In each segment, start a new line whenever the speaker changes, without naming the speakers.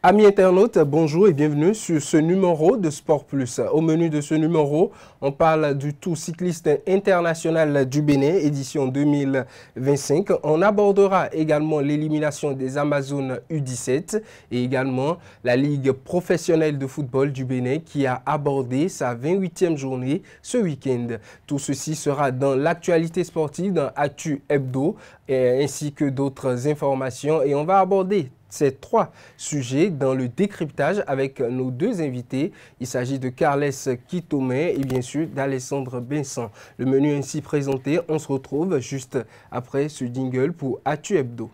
Amis internautes, bonjour et bienvenue sur ce numéro de Sport Plus. Au menu de ce numéro, on parle du Tour cycliste international du Bénin, édition 2025. On abordera également l'élimination des Amazones U17 et également la Ligue professionnelle de football du Bénin qui a abordé sa 28e journée ce week-end. Tout ceci sera dans l'actualité sportive, dans Actu Hebdo, ainsi que d'autres informations. Et on va aborder ces trois sujets dans le décryptage avec nos deux invités. Il s'agit de Carles Kitomé et bien sûr d'Alessandre Benson. Le menu ainsi présenté, on se retrouve juste après ce jingle pour Actu Hebdo.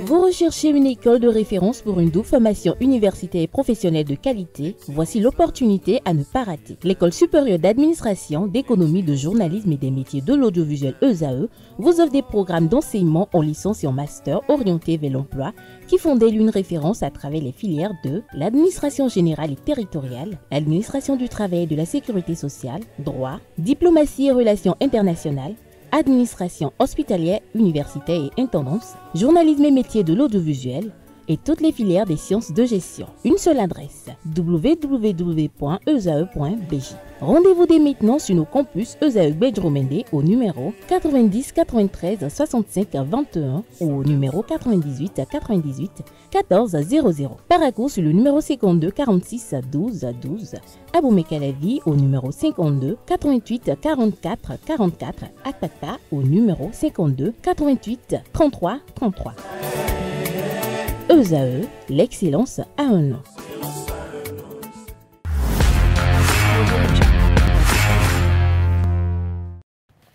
Vous recherchez une école de référence pour une double formation universitaire et professionnelle de qualité? Voici l'opportunité à ne pas rater. L'École supérieure d'administration, d'économie, de journalisme et des métiers de l'audiovisuel ESAE vous offre des programmes d'enseignement en licence et en master orientés vers l'emploi qui font d'elle une référence à travers les filières de l'administration générale et territoriale, l'administration du travail et de la sécurité sociale, droit, diplomatie et relations internationales, administration hospitalière, universitaire et intendance, journalisme et métiers de l'audiovisuel et toutes les filières des sciences de gestion. Une seule adresse, www.esae.bj. Rendez-vous dès maintenant sur nos campus ESAE Bedromende au numéro 90 93 65 21 ou au numéro 98 98 14 00. Paracourt sur le numéro 52 46 12 12. Aboumé Kalavi au numéro 52 88 44 44. Akpakpa au numéro 52 88 33 33. ESAE, l'excellence a un nom.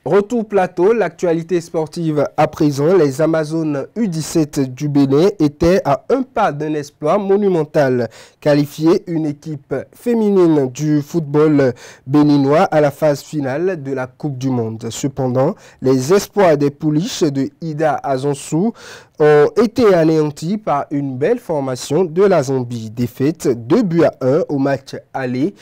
Retour plateau, l'actualité sportive à présent. Les Amazones U17 du Bénin étaient à un pas d'un exploit monumental. Qualifier une équipe féminine du football béninois à la phase finale de la Coupe du Monde. Cependant, les espoirs des pouliches de Ida Azonsou ont été anéantis par une belle formation de la Zambie. Défaite 2-1 au match aller.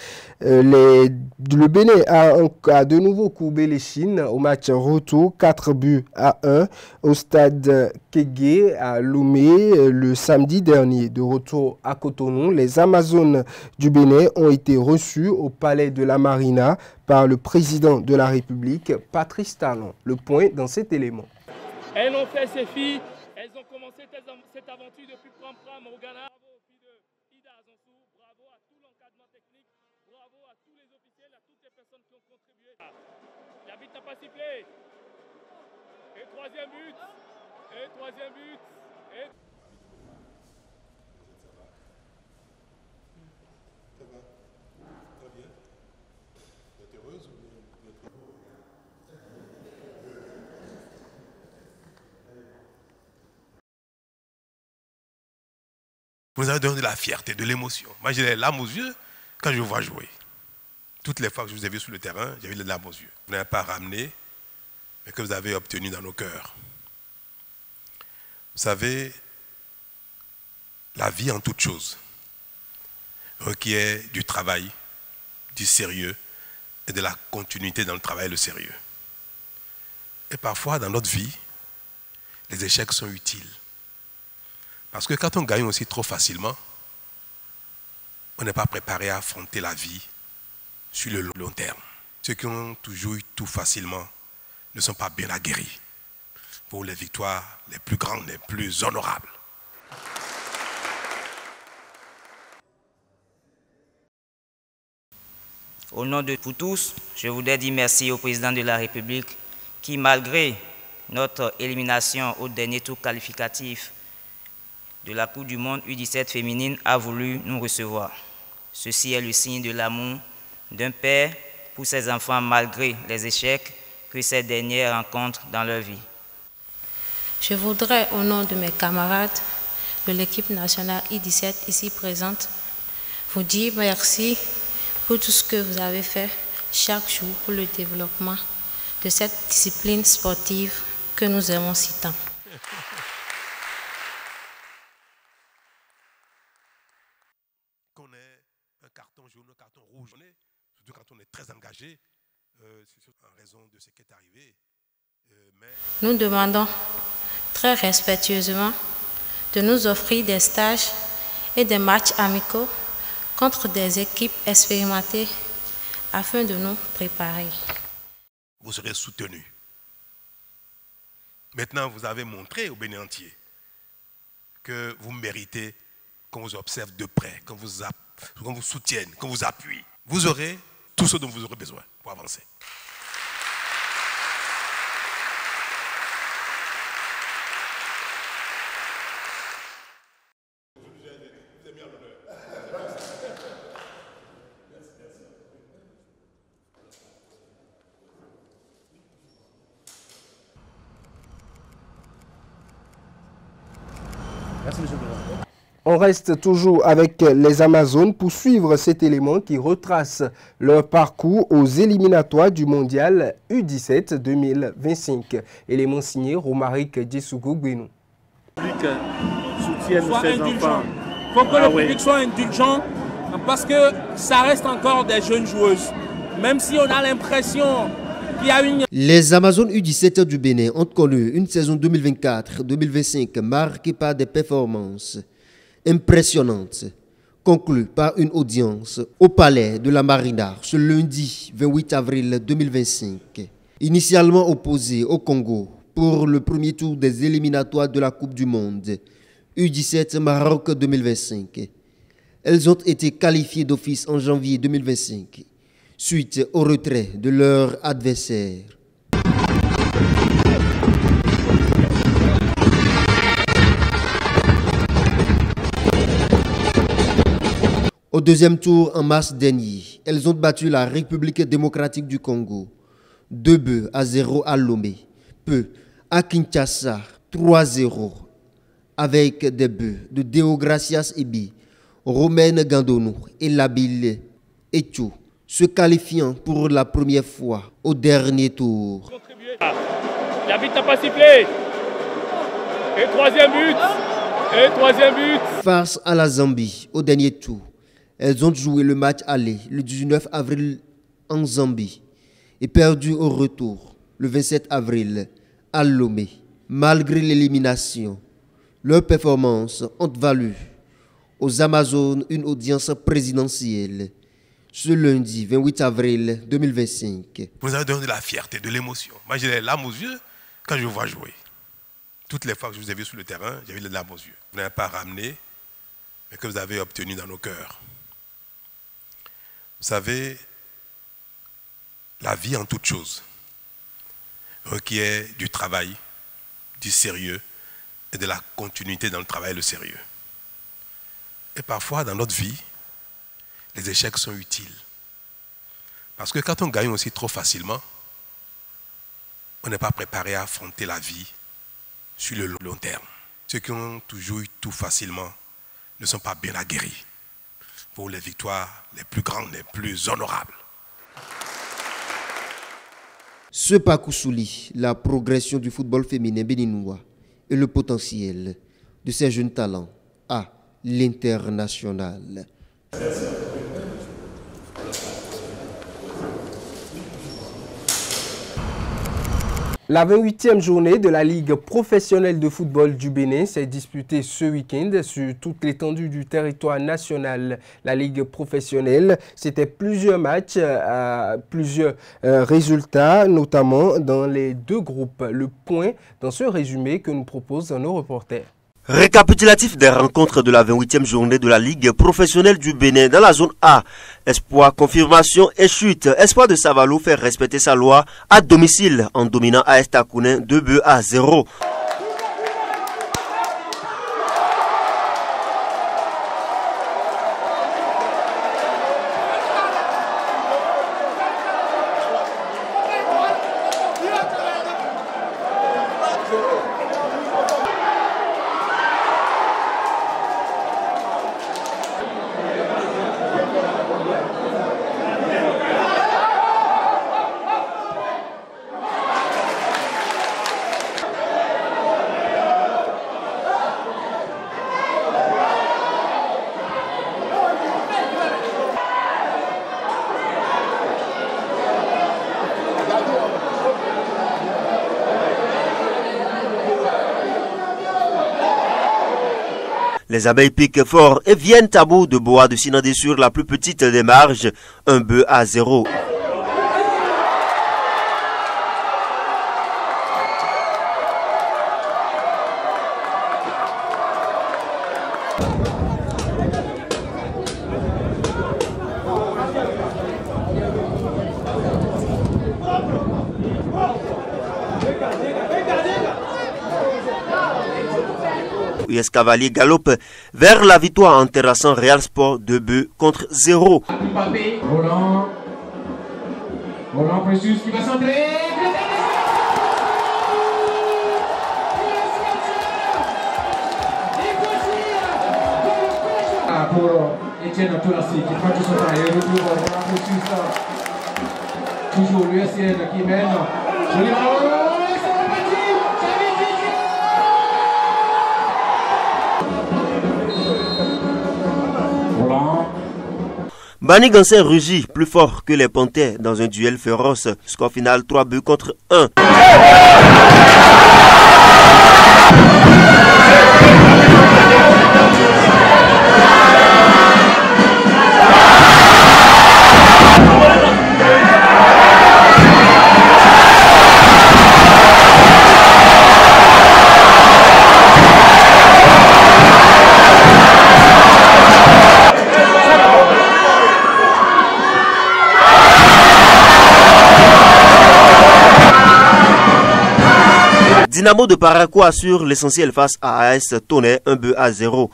Le Bénin a de nouveau courbé les chines au match retour 4-1 au stade Kégué à Lomé le samedi dernier. De retour à Cotonou, les Amazones du Bénin ont été reçus au palais de la Marina par le président de la République, Patrice Talon. Le point dans cet élément.
Elles ont fait ses filles, elles ont commencé cette aventure depuis Pram au Ghana. Bravo aux filles de Ida Azonsou, bravo à tout l'encadrement technique, bravo à tous les officiels, à toutes les personnes qui ont contribué. L'arbitre n'a pas sifflé. Et troisième but. Et troisième but. Et...
Ça va? Très bien. Vous êtes heureuse ou vous êtes... Vous avez donné de la fierté, de l'émotion. Moi, j'ai les larmes aux yeux quand je vous vois jouer. Toutes les fois que je vous ai vu sur le terrain, j'avais les larmes aux yeux. Vous n'avez pas ramené, mais que vous avez obtenu dans nos cœurs. Vous savez, la vie en toute chose requiert du travail, du sérieux et de la continuité dans le travail et le sérieux. Et parfois, dans notre vie, les échecs sont utiles. Parce que quand on gagne aussi trop facilement, on n'est pas préparé à affronter la vie sur le long terme. Ceux qui ont toujours eu tout facilement ne sont pas bien aguerris pour les victoires les plus grandes, les plus honorables.
Au nom de vous tous, je voudrais dire merci au président de la République qui, malgré notre élimination au dernier tour qualificatif de la Coupe du Monde U17 féminine, a voulu nous recevoir. Ceci est le signe de l'amour d'un père pour ses enfants malgré les échecs que ces dernières rencontrent dans leur vie.
Je voudrais, au nom de mes camarades de l'équipe nationale U17 ici présente, vous dire merci pour tout ce que vous avez fait chaque jour pour le développement de cette discipline sportive que nous aimons si tant.
Qu'on ait un carton jaune, un carton rouge, surtout quand on est très engagé, en raison de ce qui est arrivé.
Nous demandons très respectueusement de nous offrir des stages et des matchs amicaux contre des équipes expérimentées afin de nous préparer.
Vous serez soutenus. Maintenant, vous avez montré au Bénin entier que vous méritez qu'on vous observe de près, qu'on vous soutienne, qu'on vous appuie. Vous aurez tout ce dont vous aurez besoin pour avancer.
Merci, monsieur le président. On reste toujours avec les Amazones pour suivre cet élément qui retrace leur parcours aux éliminatoires du mondial U17 2025. Élément signé Romaric Djessougou Gbenou.
Le public soutienne ces enfants. Il faut que le public soit indulgent parce que ça reste encore des jeunes joueuses. Même si on a l'impression qu'il y a une...
Les Amazones U17 du Bénin ont connu une saison 2024-2025 marquée par des performances impressionnante, conclue par une audience au Palais de la Marina ce lundi 28 avril 2025. Initialement opposées au Congo pour le premier tour des éliminatoires de la Coupe du Monde U17 Maroc 2025, elles ont été qualifiées d'office en janvier 2025 suite au retrait de leur adversaire. Au deuxième tour en mars dernier, elles ont battu la République démocratique du Congo 2-0 à Lomé, peu à Kinshasa 3-0 avec des buts de Deogracias Ebi, Romaine Gandonou et Labile Echo, se qualifiant pour la première fois au dernier tour.
L'arbitre n'a pas sifflé. Et troisième but.
Face à la Zambie au dernier tour, elles ont joué le match aller le 19 avril en Zambie et perdu au retour le 27 avril à Lomé. Malgré l'élimination, leurs performances ont valu aux Amazones une audience présidentielle ce lundi 28 avril 2025.
Vous avez donné de la fierté, de l'émotion. Moi, j'ai les larmes aux yeux quand je vous vois jouer. Toutes les fois que je vous ai vu sur le terrain, j'avais les larmes aux yeux. Vous n'avez pas ramené, mais que vous avez obtenu dans nos cœurs. Vous savez, la vie en toute chose requiert du travail, du sérieux et de la continuité dans le travail et le sérieux. Et parfois, dans notre vie, les échecs sont utiles. Parce que quand on gagne aussi trop facilement, on n'est pas préparé à affronter la vie sur le long terme. Ceux qui ont toujours eu tout facilement ne sont pas bien aguerris pour les victoires les plus grandes, les plus honorables.
Ce parcours souligne la progression du football féminin béninois et le potentiel de ces jeunes talents à l'international.
La 28e journée de la Ligue professionnelle de football du Bénin s'est disputée ce week-end sur toute l'étendue du territoire national. La Ligue professionnelle, c'était plusieurs matchs, plusieurs résultats, notamment dans les deux groupes. Le point dans ce résumé que nous proposent nos reporters.
Récapitulatif des rencontres de la 28e journée de la Ligue professionnelle du Bénin dans la zone A. Espoir, confirmation et chute. Espoir de Savalo fait respecter sa loi à domicile en dominant AS Takounen 2-0. Les abeilles piquent fort et viennent à bout de Bois de Sinandé sur la plus petite des marges, 1-0. US Cavalier galope vers la victoire en terrassant Real Sport 2-0.
Roland Précieux qui va centrer. Pour Etienne Tolassi qui prend tout son temps et retour Roland Précieux. Toujours l'USN qui mène.
Bani Gansen rugit plus fort que les Panthères dans un duel féroce. Score final 3-1. Dynamo de Parakou assure l'essentiel face à AS Tonnerre 1-0.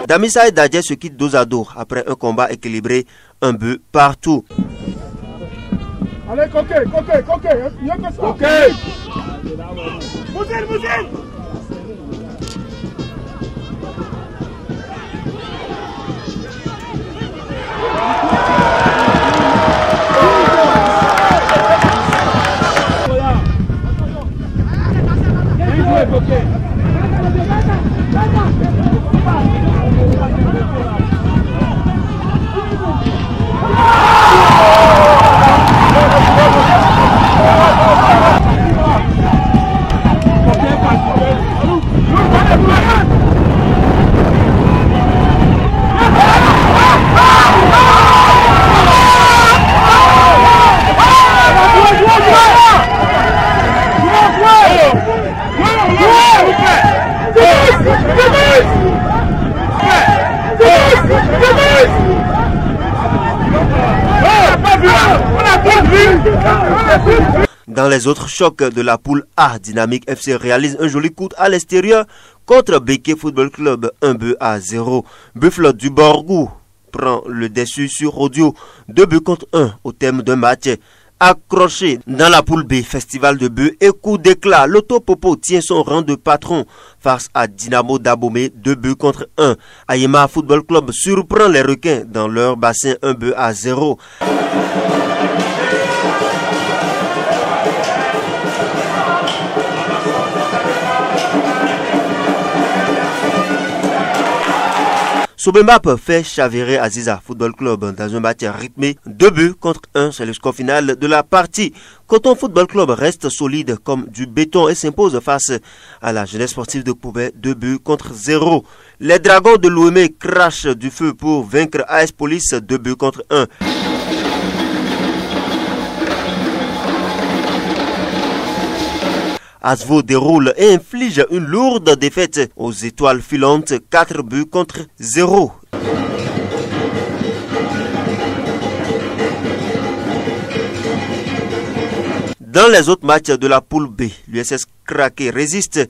Damissa et Dadje se quittent dos à dos après un combat équilibré, 1-2 partout.
Allez, coquet. Moussin.
Dans les autres chocs de la poule A, Dynamique FC réalise un joli coup à l'extérieur contre Béké Football Club 1-0. Buffalo du Borgou prend le dessus sur Audio 2-1 au thème d'un match. Accroché dans la poule B, Festival de Bœufs et coup d'éclat, Loto Popo tient son rang de patron face à Dynamo d'Abomey 2-1. Ayema Football Club surprend les requins dans leur bassin 1-0. Sobemap fait chavirer Aziza Football Club dans un match rythmé 2-1, c'est le score final de la partie. Coton Football Club reste solide comme du béton et s'impose face à la jeunesse sportive de Koubé 2-0. Les Dragons de Lomé crachent du feu pour vaincre AS Police 2-1. Asvo déroule et inflige une lourde défaite aux étoiles filantes 4-0. Dans les autres matchs de la poule B, l'USS Kraké résiste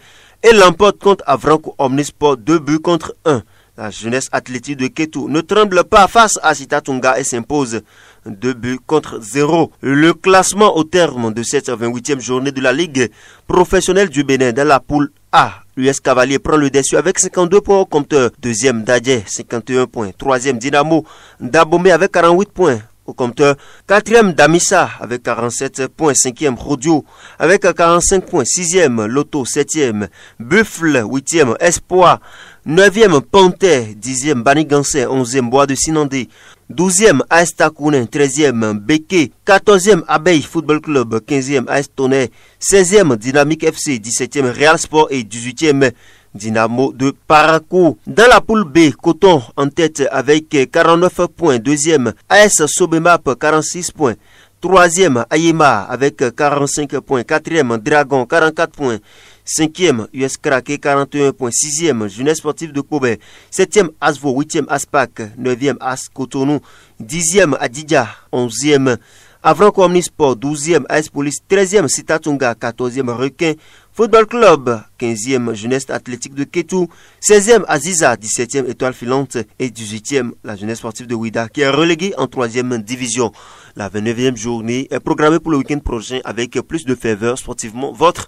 et l'emporte contre Avranco Omnisport 2-1. La jeunesse athlétique de Ketou ne tremble pas face à Sitatunga et s'impose 2-0. Le classement au terme de cette 28e journée de la Ligue professionnelle du Bénin dans la poule A. L'US Cavalier prend le dessus avec 52 points au compteur. Deuxième Dadje, 51 points. Troisième Dynamo d'Abomey avec 48 points. Au compteur, 4e Damissa avec 47 points, 5e Rodio avec 45 points, 6e Loto, 7e Buffle, 8e Espoir, 9e Panthère, 10e Banigansé, 11e Bois de Sinandé, 12e AS Takounen, 13e Beke, 14e Abeille Football Club, 15e AS Tonnerre, 16e Dynamique FC, 17e Real Sport et 18e Dynamo de Parakou. Dans la poule B, Coton en tête avec 49 points. Deuxième, AS Sobemap 46 points. Troisième, Ayema avec 45 points. Quatrième, Dragon 44 points. Cinquième, US Craqué 41 points. Sixième, Jeunesse Sportive de Kobe. Septième, Asvo. Huitième, Aspac. Neuvième, As Cotonou. Dixième, Adidja. 11e, Avranco Omnisport. 12e, AS Police. 13e, Sitatunga. 14e, Requin Football Club. 15e, Jeunesse Athlétique de Ketou. 16e, Aziza. 17e, Étoile Filante. Et 18e, la Jeunesse Sportive de Ouida, qui est reléguée en 3e division. La 29e journée est programmée pour le week-end prochain avec plus de ferveur sportivement. Votre...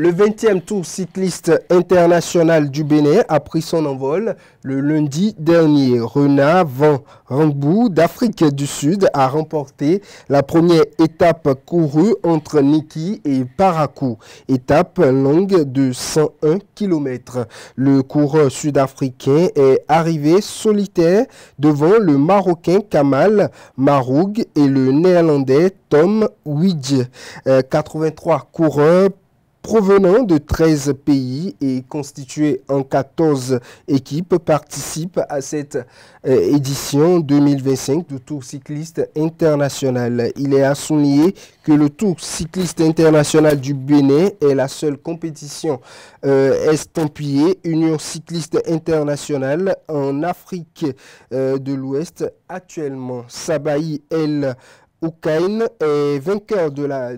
Le 20e Tour cycliste international du Bénin a pris son envol le lundi dernier. Renat Van Rambou d'Afrique du Sud a remporté la première étape courue entre Niki et Parakou, étape longue de 101 km. Le coureur sud-africain est arrivé solitaire devant le Marocain Kamal Maroug et le Néerlandais Tom Widge. 83 coureurs provenant de 13 pays et constitués en 14 équipes participent à cette édition 2025 du Tour cycliste international. Il est à souligner que le Tour cycliste international du Bénin est la seule compétition estampillée Union cycliste internationale en Afrique de l'Ouest actuellement. Sabaï El Oukaïn est vainqueur de la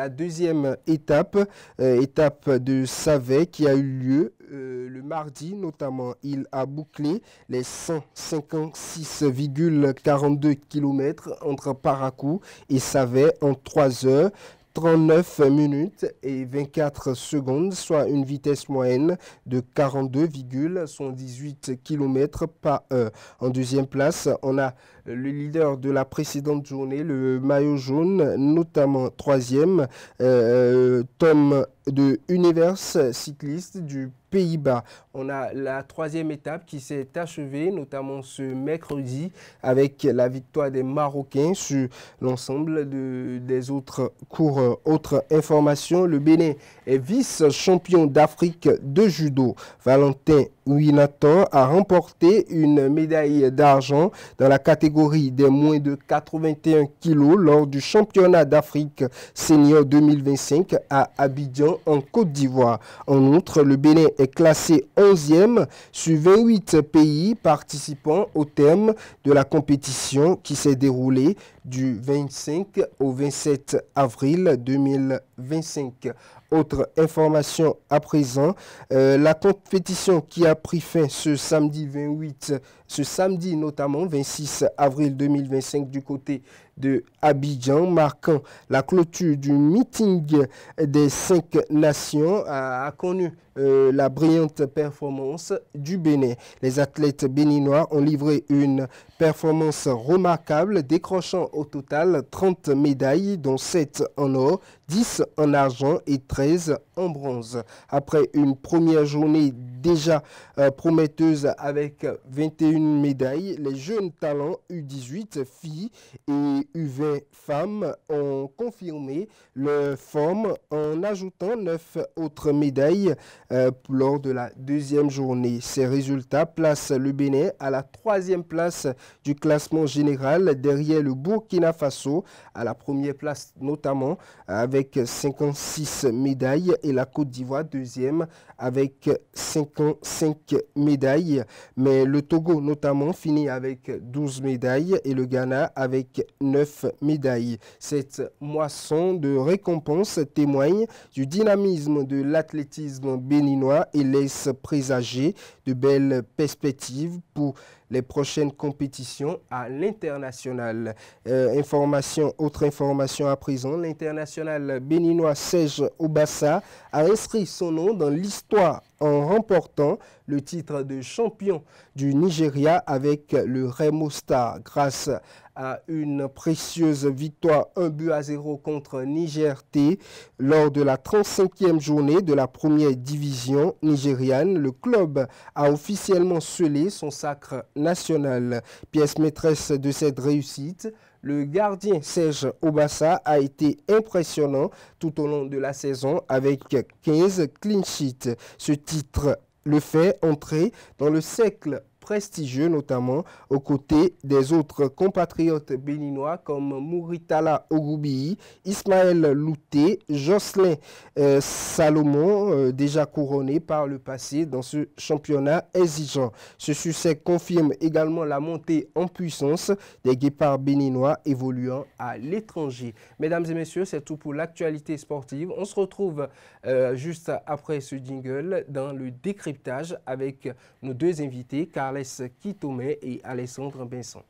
deuxième étape, étape de Savet qui a eu lieu le mardi notamment. Il a bouclé les 156,42 km entre Parakou et Savet en 3 heures. 39 minutes et 24 secondes, soit une vitesse moyenne de 42,118 km par heure. En deuxième place, on a le leader de la précédente journée, le maillot jaune, notamment troisième, Tom de Univers cycliste du Pays-Bas. On a la troisième étape qui s'est achevée, notamment ce mercredi, avec la victoire des Marocains sur l'ensemble des autres coureurs. Autre information, le Bénin est vice-champion d'Afrique de judo. Valentin Ouinator a remporté une médaille d'argent dans la catégorie des moins de 81 kg lors du championnat d'Afrique senior 2025 à Abidjan en Côte d'Ivoire. En outre, le Bénin est classé 11e sur 28 pays participants au terme de la compétition qui s'est déroulée du 25 au 27 avril 2025. Autre information à présent, la compétition qui a pris fin ce samedi notamment 26 avril 2025 du côté de Abidjan, marquant la clôture du meeting des 5 nations, a connu la brillante performance du Bénin. Les athlètes béninois ont livré une performance remarquable, décrochant au total 30 médailles, dont 7 en or, 10 en argent et 13 en bronze. Après une première journée déjà prometteuse avec 21 médailles, les jeunes talents U18 filles et U20 femmes ont confirmé leur forme en ajoutant 9 autres médailles lors de la deuxième journée. Ces résultats placent le Bénin à la 3e place du classement général, derrière le Burkina Faso à la 1re place notamment avec 56 médailles et la Côte d'Ivoire 2e avec 55 médailles. Mais le Togo notamment finit avec 12 médailles et le Ghana avec 9 médailles. Cette moisson de récompenses témoigne du dynamisme de l'athlétisme béninois et laisse présager de belles perspectives pour les prochaines compétitions à l'international. Autre information à présent, l'international béninois Serge Obassa a inscrit son nom dans l'histoire en remportant le titre de champion du Nigeria avec le Remo Star grâce à une précieuse victoire 1-0 contre Niger T lors de la 35e journée de la première division nigériane. Le club a officiellement scellé son sacre national. Pièce maîtresse de cette réussite, le gardien Serge Obassa a été impressionnant tout au long de la saison avec 15 clean sheets. Ce titre le fait entrer dans le cercle prestigieux, notamment aux côtés des autres compatriotes béninois comme Mouritala Ogoubi, Ismaël Louté, Jocelyn Salomon, déjà couronné par le passé dans ce championnat exigeant. Ce succès confirme également la montée en puissance des guépards béninois évoluant à l'étranger. Mesdames et messieurs, c'est tout pour l'actualité sportive. On se retrouve juste après ce jingle dans le décryptage avec nos deux invités, Carles Kitome et Alessandre Benson.